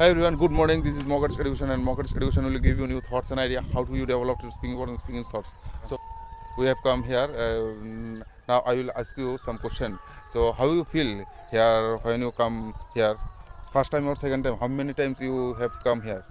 Hi everyone, good morning. This is Mogar's Education, and Mogar's Education will give you new thoughts and idea how to you develop your speaking and speaking thoughts. So we have come here. Now I will ask you some question. So how you feel here when you come here? First time or second time? How many times you have come here?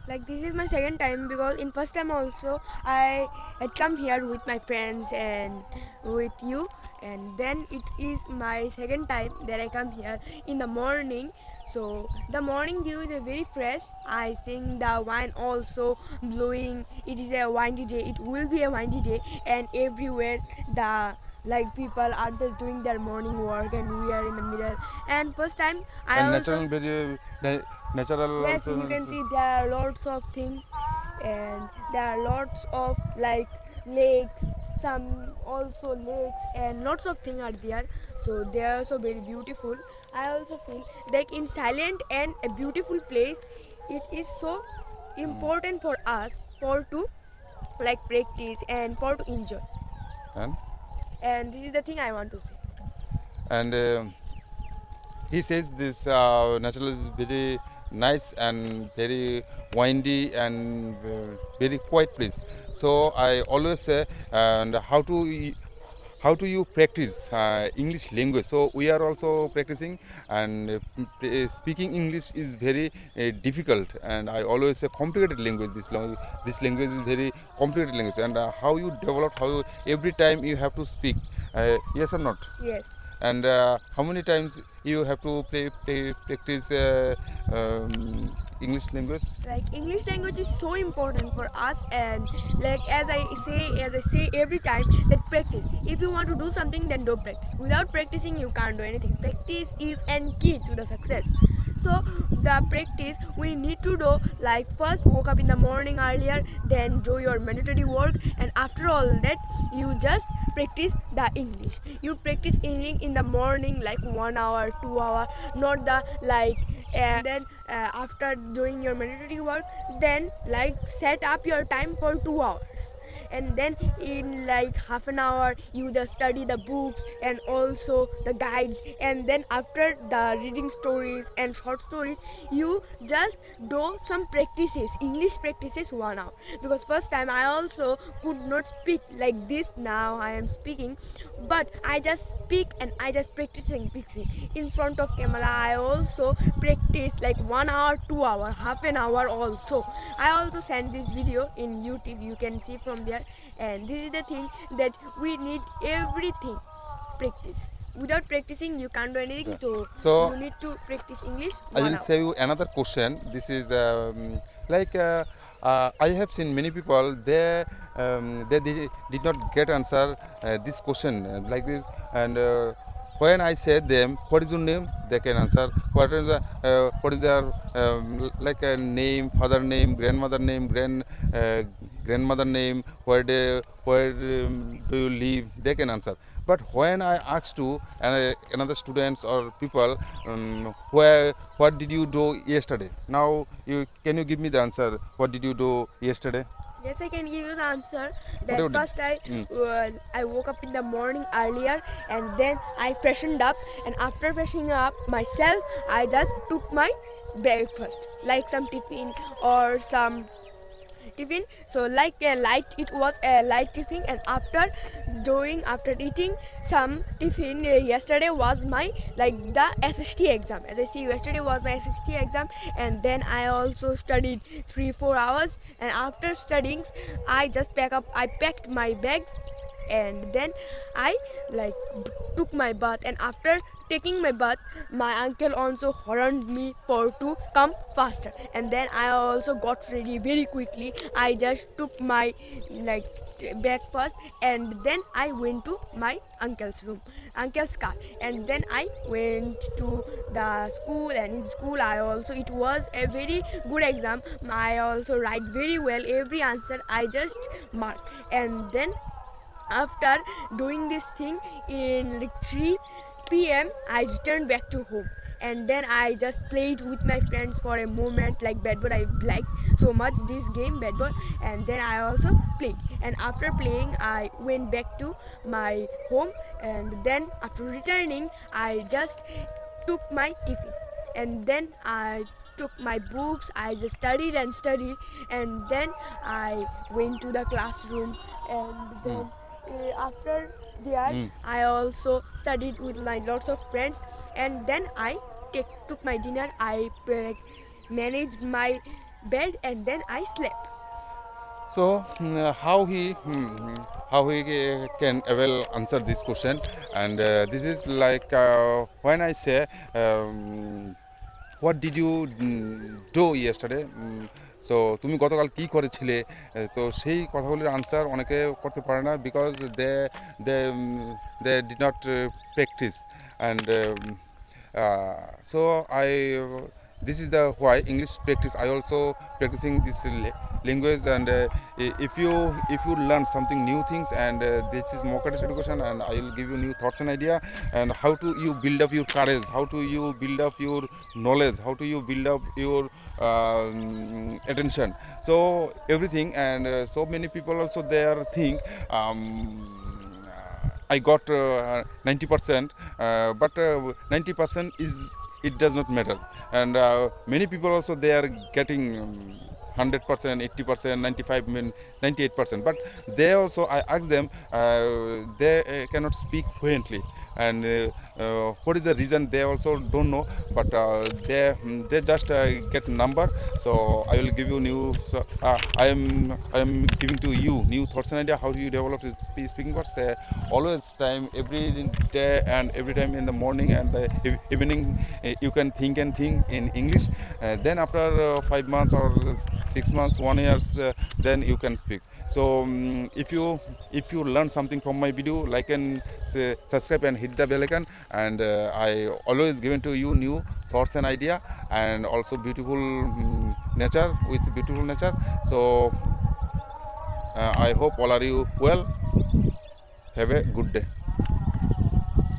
Like this is my second time because in first time also I had come here with my friends and with you, and then it is my second time that I come here in the morning. So the morning view is a very fresh. I think the wine also blowing. It is a windy day. It will be a windy day, and everywhere the like people are just doing their morning work and we are in the middle. And first time I And also, natural, very natural yes, you also. can see there are lots of things, and there are lots of like lakes, some also lakes, and lots of things are there. So they are also very beautiful. I also feel like in silent and a beautiful place, it is so important for us for to like practice and for to enjoy. And And this is the thing I want to say. and he says this natural is very nice and very windy and very quiet place. So I always say, and how do you practice English language? So we are also practicing, and speaking English is very difficult, and I always say complicated language. This language is very complicated language, and how you develop, how you, every time you have to speak, yes or not? Yes. And how many times you have to practice English language? Like English language is so important for us, and like as I say every time, that practice. If you want to do something, then do practice. Without practicing you can't do anything. Practice is an key to the success. So the practice we need to do, like first woke up in the morning earlier, then do your mandatory work, and after all that you just practice the English. You practice English in the morning like 1 hour 2 hour, not the like then after doing your mandatory work, then like set up your time for 2 hours, and then in like half an hour you just study the books and also the guides, and then after the reading stories and short stories you just do some practices, English practices 1 hour. Because first time I also could not speak like this. Now I am speaking, but I just speak and I just practicing in front of camera. I also practice like 1 hour 2 hour half an hour also. I also send this video in YouTube, you can see from there. And this is the thing that we need everything practice. Without practicing you can't do anything. So So you need to practice English I one will hour say you another question. This is like I have seen many people they did not get answer this question like this, and when I said them what is your name, they can answer what is their like a name, father name, grandmother name, grandmother name, where do you live, they can answer. But when I ask to another students or people, where what did you do yesterday, now you can you give me the answer, what did you do yesterday? Yes, I can give you the answer. What That you did? first I woke up in the morning earlier, and then I freshened up, and after freshening up myself I just took my breakfast like some tiffin or some tiffin. So like a light, it was a light tiffin, and after eating some tiffin, yesterday was my like the SST exam. As I see, yesterday was my SST exam, and then I also studied 3-4 hours, and after studying I packed my bags, and then I like took my bath. And after taking my bath, my uncle also horned me for to come faster, and then I also got ready very quickly. I just took my like bag first, and then I went to my uncle's car, and then I went to the school. And in school I also, it was a very good exam. I also write very well, every answer I just marked. And then after doing this thing in like 3 p.m., I returned back to home, and then I just played with my friends for a moment like bat ball. I liked so much this game bat ball, and then I also played. And after playing I went back to my home, and then after returning I just took my tiffin, and then I took my books, I just studied and studied, and then I went to the classroom, and then after that I also studied with my lots of friends, and then I took my dinner. I managed my bed, and then I slept. So how he can well answer this question, and this is like when I say what did you do yesterday, so তুমি গতকাল কী করেছিলে, তো সেই কথাগুলির answer অনেকে করতে পারে না, because they they did not practise and so I this is the why English practice. I also practicing this language, and if you learn something new things, and this is Mokratis education, and I will give you new thoughts and idea, and how to you build up your courage, how to you build up your knowledge, how to you build up your attention, so everything. And so many people also there think I got 90%, but 90% is it does not matter, and many people also they are getting 100%, 80%, 95, 98%, but they also I ask them, they cannot speak fluently, and what is the reason they also don't know, but they just get number. So I will give you new I am giving to you new thoughts and idea how do you develop speaking words. Always time, every day and every time in the morning and the evening, you can think and think in English, then after 5 months or 6 months, 1 year, then you can speak. So if you learn something from my video, like and subscribe and hit the bell icon, and I always given to you new thoughts and idea, and also beautiful nature, with beautiful nature. So I hope all are you well. Have a good day.